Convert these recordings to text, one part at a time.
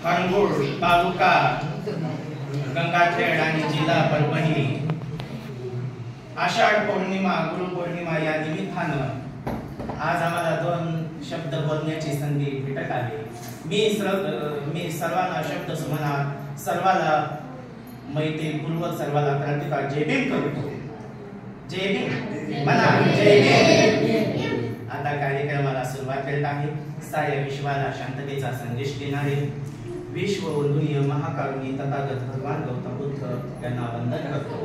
हरंगुळ तालुका गंगाखेड आणि जिल्हा परभणी आषाढ पौर्णिमा गुरुपौर्णिमा या निमित्तानं आज आम्हाला दोन शब्द बोलण्याची संधी भेटत आहे। मी सर्वांना शब्द सुमनात सर्वाला मैत्रीपूर्वक सर्वाला क्रांतिकार जय भीम करतो। जय भीम म्हणा, जय भीम। आता कार्यक्रमाला सुरुवात करत आहे। साऱ्या विश्वाला शांततेचा संदेश देणारे विश्व वंदनीय महाकारुणी तथागत भगवान गौतम बुद्ध यांना वंदन करतो।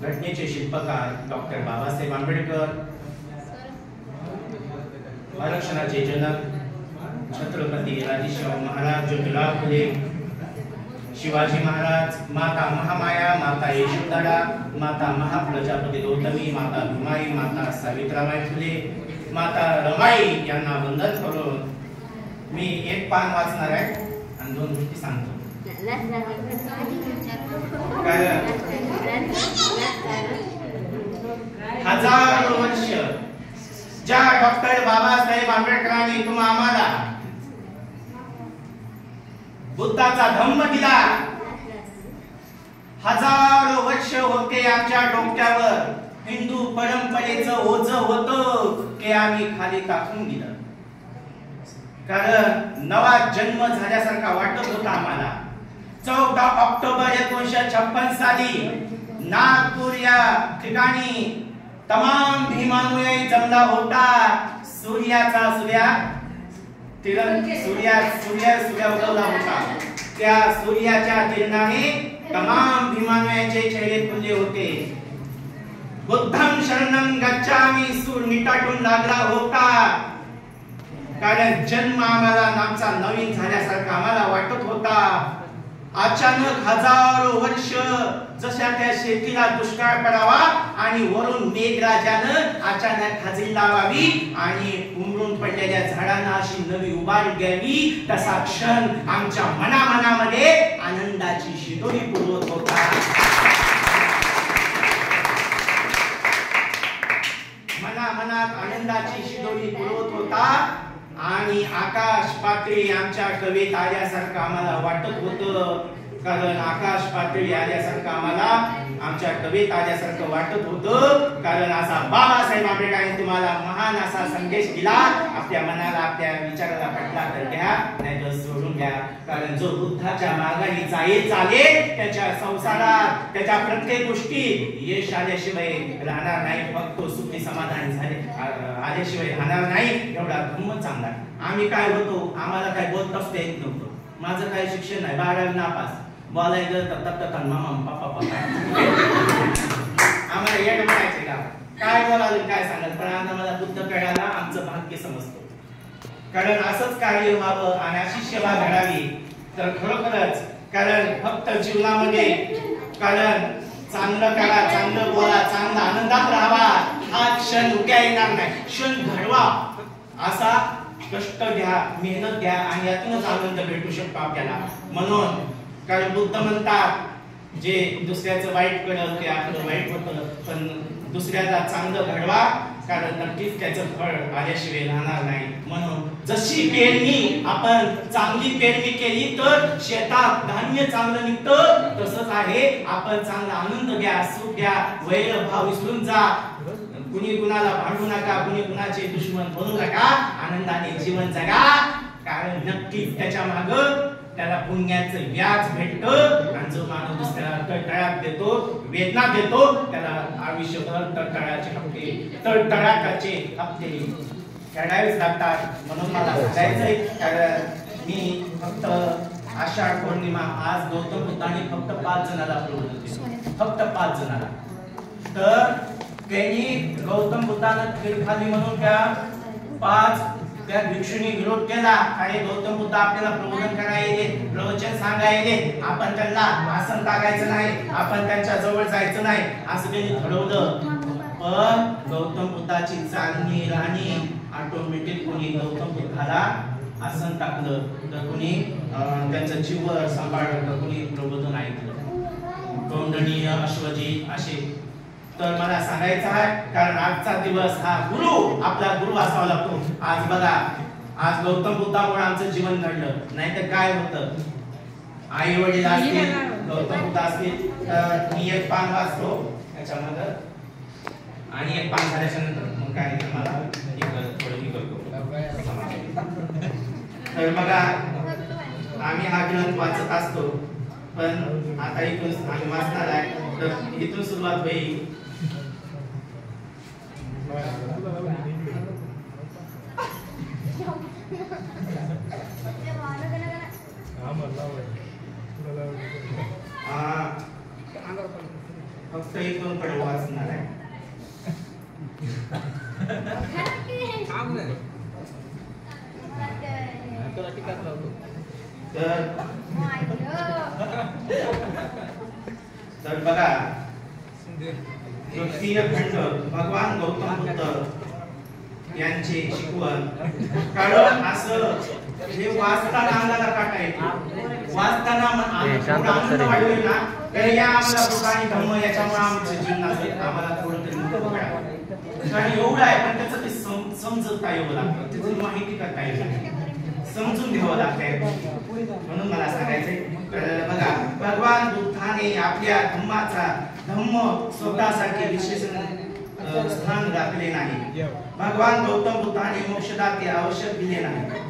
घटनेचे शिल्पकार डॉक्टर बाबासाहेब आंबेडकर, आरक्षणाचे जनक छत्रपती राजेशाहू महाराज, ज्योतिराव फुले, शिवाजी महाराज, माता महामाया, माता यशोधरा, माता महाप्रजापती गौतमी, माता भीमाई, माता सावित्रीबाई फुले, माता रमाई यांना वंदन करून मी एक पान वाचणार आहे आणि दोन गोष्टी सांगतो। हजारो वर्ष ज्या डॉक्टर बाबासाहेब आंबेडकरांनी तुम्हा आम्हाला बुद्धाचा धम्म दिला, हजारो वर्ष होते आमच्या डोक्यावर हिंदू परंपरेचं ओझ होतं ते आम्ही खाली टाकून दिलं। कारण नवा जन्म झाल्यासारखा वाटत होता आम्हाला। 14 ऑक्टोबर 1956 साली नागपूर या ठिकाणी तमाम भीमानुयायी जमला होता। सूर्य उगवला होता। त्या सूर्याच्या किरणाने तमाम भीमानुयायांचे चेहरे फुलले होते। बुद्धं शरणं गच्छामि सूर निटाटून लागला होता। कारण जन्म आम्हाला आमचा नवीन झाल्यासारखा आम्हाला वाटत होता। अचानक हजारो वर्ष जशा त्या शेतीला दुष्काळ पडावा आणि वरून मेघराजानं अचानक हजेरी लावावी आणि उमरून पडलेल्या झाडांना अशी नवी उभारी द्यावी, तसा क्षण आमच्या मनामध्ये आनंदाची शिदोरी पुरवत होता। मनात आनंदाची शिदोरी पुरवत होता आणि आकाश पातळी आमच्या कवेत आल्यासारखं आम्हाला वाटत होतं। कारण आकाश पातळी आल्यासारखं आम्हाला आमच्या कवेत आल्यासारखं वाटत होतं। कारण असा बाबासाहेब आंबेडकरांनी तुम्हाला महान असा संदेश दिला। आपल्या मनाला आपल्या विचाराला पटला तर घ्या, नाही तर सोडून द्या। कारण जो बुद्धाच्या मार्गाने चालेल त्याच्या संसारात त्याच्या प्रत्येक गोष्टी यश आल्याशिवाय राहणार नाही, फक्त सुखी समाधान आल्याशिवाय राहणार नाही। एवढा धम्म चांगला। आम्ही काय होतो, आम्हाला काय बोलताच येत नव्हतं। माझं काय शिक्षण नाही, 12वी नापास। बोलायचं तत्त मामा पप्पा आम्हाला येड म्हणायचे का काय बोलायला काय सांगत, पण आता मला बुद्ध कळाला, आमचं भाग्य समजतो। कारण असंच कार्य व्हावं आणि अशी सेवा घडावी तर खरोखरच, कारण फक्त जीवनामध्ये कारण चांगलं करा, चांगलं बोला, चांगला आनंदात राहावा, हा क्षण उद्या येणार नाही। क्षण घडवा, असा कष्ट घ्या, मेहनत घ्या आणि यातूनच आनंद भेटू शकतो आपल्याला। म्हणून कारण बुद्ध म्हणतात जे दुसऱ्याचं वाईट कळलं ते आपलं वाईट होतं, पण दुसऱ्याला चांगलं घडवा, कारण नक्कीच त्याचं फळ आल्याशिवाय राहणार नाही। म्हणून जशी पेरणी आपण चांगली पेरणी केली तर शेतात धान्य चांगलं निघतं, तसंच आहे आपण चांगला आनंद घ्या, सुख घ्या, वैर भाव विसरून जा, कुणी कुणाला भांडू नका, कुणी कुणाचे दुश्मन बनू नका, आनंदाने जीवन जगा। कारण नक्कीच त्याच्या मागं त्याला पुण्याचं व्याज भेटतं आणि जो माणूस दुसऱ्याला तळतळाट देतो, वेदना देतो, त्याला आयुष्यभर तळतळाटाचे हप्ते फेडावेच लागतात। म्हणून मला सांगायचंय, कारण मी फक्त आषाढ पौर्णिमा आज गौतम बुद्धाने फक्त 5 जणांना प्रबोधन केलं, फक्त 5 जणांना। तर त्यांनी गौतम बुद्धानं तीर खाली म्हणून त्या भिक्षुनी विरोध केला आणि गौतम बुद्ध आपल्याला प्रबोधन करायले, प्रवचन सांगायले, आपण त्यांना आसन टाकायचं नाही, आपण त्यांच्या जवळ जायचं नाही असं त्यांनी ठरवलं। पण गौतम बुद्धाची चालणी राहणी ऑटोमॅटिक कोणी गौतम बुद्धाला आसन टाकलं, तर कोणी त्यांचं जीव सांभाळलं, तर कोणी प्रबोधन ऐकलं। कौंडणीय, अश्वजित असे। तर मला सांगायचं आहे, कारण आजचा दिवस हा गुरु आपला गुरु असावा लागतो। आज बघा आज गौतम बुद्धामुळे आमचं जीवन घडलं, नाहीतर काय होतं? आई वडील असतील, गौतम बुद्ध असतील, तर मी एक पान वाचतो याच्यामध्ये आणि एक पान झाल्याच्या नंतर मग काय मला थोडं करतो. तर बघा आम्ही हा ग्रंथ वाचत असतो, पण आता इथून आम्ही वाचणार आहे, तर इथून सुरुवात होईल. फक्त इथून कडे वाचणार आहे. तर बघा तृतीय खंड भगवान गौतम बुद्ध यांचे शिकवण. कारण असं हे वाचताना आम्हाला काटा येतो, वाचताना आनंद वाढवेल ना, तर या आम्हाला बुद्ध आणि धम्म याच्यामुळे आमच्या जीवनात आम्हाला थोडं तरी कारण एवढं आहे, पण त्याचं ते समजत काय एवढं लागतं, त्याची माहिती करता येईल, समजून घ्यावं लागतंय. म्हणून मला सांगायचंय बघा भगवान बुद्धाने आपल्या धम्म स्वतःसाठी विशेष स्थान राखले नाही. भगवान गौतम बुद्धाने मोक्षदाते आवश्यक दिले नाही,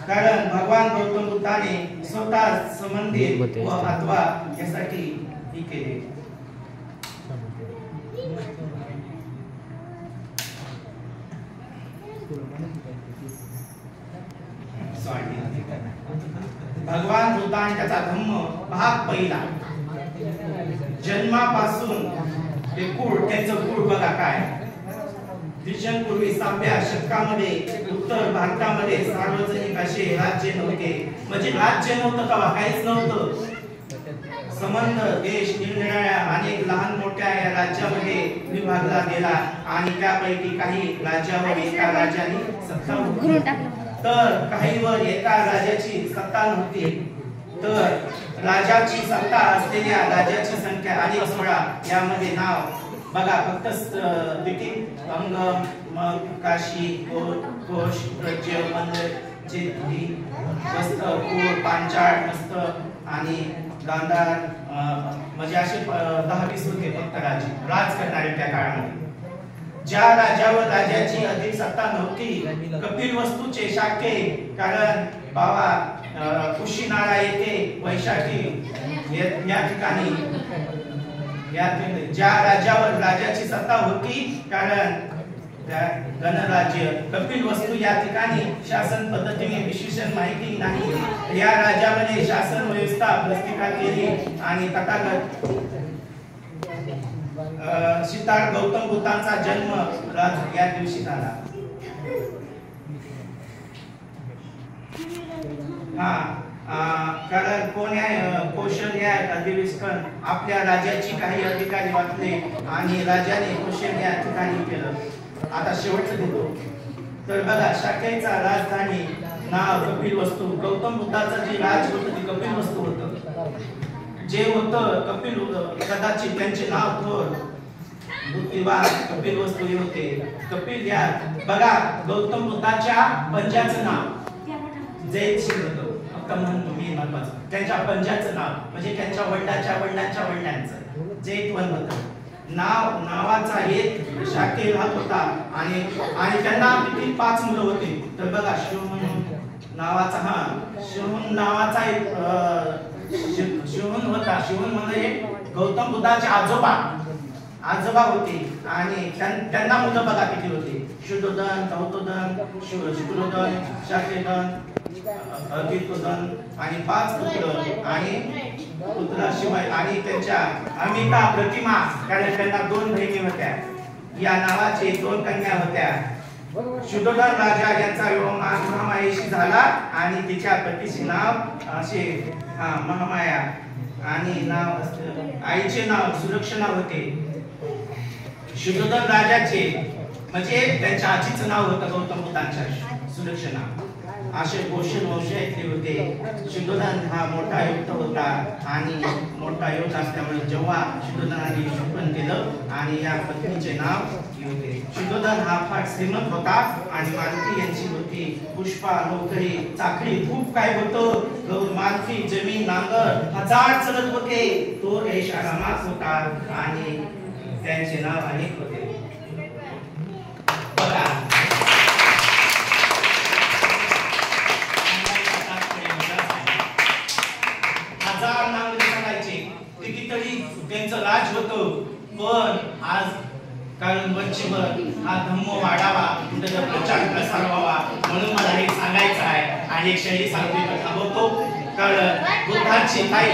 कारण भगवान गौतम बुद्धाने स्वतः संबंधित व अथवा यासाठी हे केले. भगवान बुद्धाने त्याचा धम्म भाग पहिला, जन्मापासून ते कुळ, त्यांचं कुळ बघा काय. ख्रिश्चनपूर्वी 6व्या शतकामध्ये उत्तर भारतामध्ये सार्वजनिक असे राज्य नव्हते, म्हणजे राज्य नव्हतं तेव्हा काहीच नव्हतं. संबंध देश निरनिराळ्या अनेक लहान मोठ्या या राज्यामध्ये विभागला गेला आणि त्यापैकी काही राज्यावर एका राजाने सत्ता होती, तर काहीवर एका राजाची सत्ता नव्हती. तर राजाची सत्ता असलेल्या राज्याची संख्या अधिक 16. यामध्ये नाव बघा फक्त अंग, मग काशी, कोश, प्रज्य, मंद, चेती, वस्त, पूर, पांचाळ, मस्त आणि गांधार, म्हणजे असे 10-20 होते फक्त राज करणारे त्या काळामध्ये. ज्या राजावर राजाची अधिक सत्ता नव्हती, कपिल वस्तूचे शाखे, कारण बाबा कुशीनारा येथे वैशाखी या ठिकाणी ज्या राजावर राजाची सत्ता होती, कारण गणराज्य कपिल वस्तू या ठिकाणी शासन पद्धतीने विशेष माहिती नाही. या राज्यामध्ये शासन व्यवस्था प्रस्थिका केली आणि तथागत सिद्धार्थ गौतम बुद्धांचा जन्म या दिवशी झाला. कारण कौशल या अधिवेशन आपल्या राजाची काही अधिकारी वाचले आणि राजाने कौशल या ठिकाणी केलं. आता शेवटचं देतो. तर बघा शाखेचा राजधानी नाव कपिल वस्तू. गौतम बुद्धाचं जे राज होतं ते कपिल वस्तू होतं, जे होतं कपिल कदाचित त्यांचे नाव थोर बुद्धिवान कपिल वस्तू हे होते. कपिल या बघा गौतम बुद्धाच्या पंजाचं नाव जैत सिंह होतं. फक्त म्हणतो मी महत्वाचं, त्यांच्या पंजाचं नाव म्हणजे त्यांच्या वडिलांच्या वडिलांच्या वडिलांचं जैतवन होतं. नावाचा एक शाखे राहत होता आणि त्यांना किती 5 मुलं होती. तर बघा शिवमन नावाचा शिवमन नावाचा एक शिवमन होता. शिवमन म्हणजे गौतम बुद्धाचे आजोबा होते आणि त्यांना मुलं बघा किती होती. शुद्धोदन, तौतोदन, शुक्रोदन, शाखेदन, अतितोदन आणि 5 पुत्र आणि पुत्राशिवाय आणि त्यांच्या अमिता प्रतिमा, कारण त्यांना 2 बहिणी होत्या. या नावाचे 2 कन्या होत्या. शुद्धोदन राजा यांचा विवाह महामायेशी झाला आणि तिच्या पतीचे नाव असे महामाया आणि नाव आईचे नाव सुलक्षणा होते. शुद्धोदन राजाचे म्हणजे त्यांच्या आजीचं नाव होतं गौतम बुद्धांच्या सुलक्षणा. असे कौशल वंशातले होते. शुद्धोदन हा मोठा युक्त होता आणि मोठा युक्त असल्यामुळे जेव्हा शुद्धोदनाने शोषण केलं आणि या पत्नीचे नाव शुद्धोधन हा फार श्रीमंत होता आणि मालती यांची होती पुष्पा, नोकरी, चाकरी, खूप काय होतं. मालती, जमीन, नांगर, हजार चलत होते. तो ऐशारामात होता आणि त्यांचे नाव अनेक होते. बघा, हजार नांगरे चालायचे, कितीतरी त्यांचं राज होतं. पण आज कारण वंशभर हा धम्म वाढावा, त्याचा प्रचार प्रसार व्हावा म्हणून मला हे सांगायचं आहे. आणि एक शैली सांगते कथा बघतो. कारण बुद्धाची आई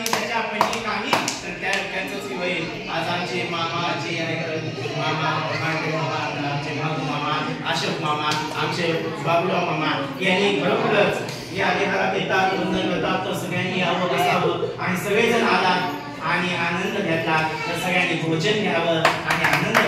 त्याच्या पैकी काही तर त्याच होईल. आज आमचे मामा, आमचे मामा, अशोक मामा, आमचे बाबूराव मामा यांनी खरोखरच या देहाला येतात, वंदन करतात. तर सगळ्यांनी यावं, बसावं आणि सगळेजण आलात आणि आनंद घेतला. तर सगळ्यांनी भोजन घ्यावं आणि आनंद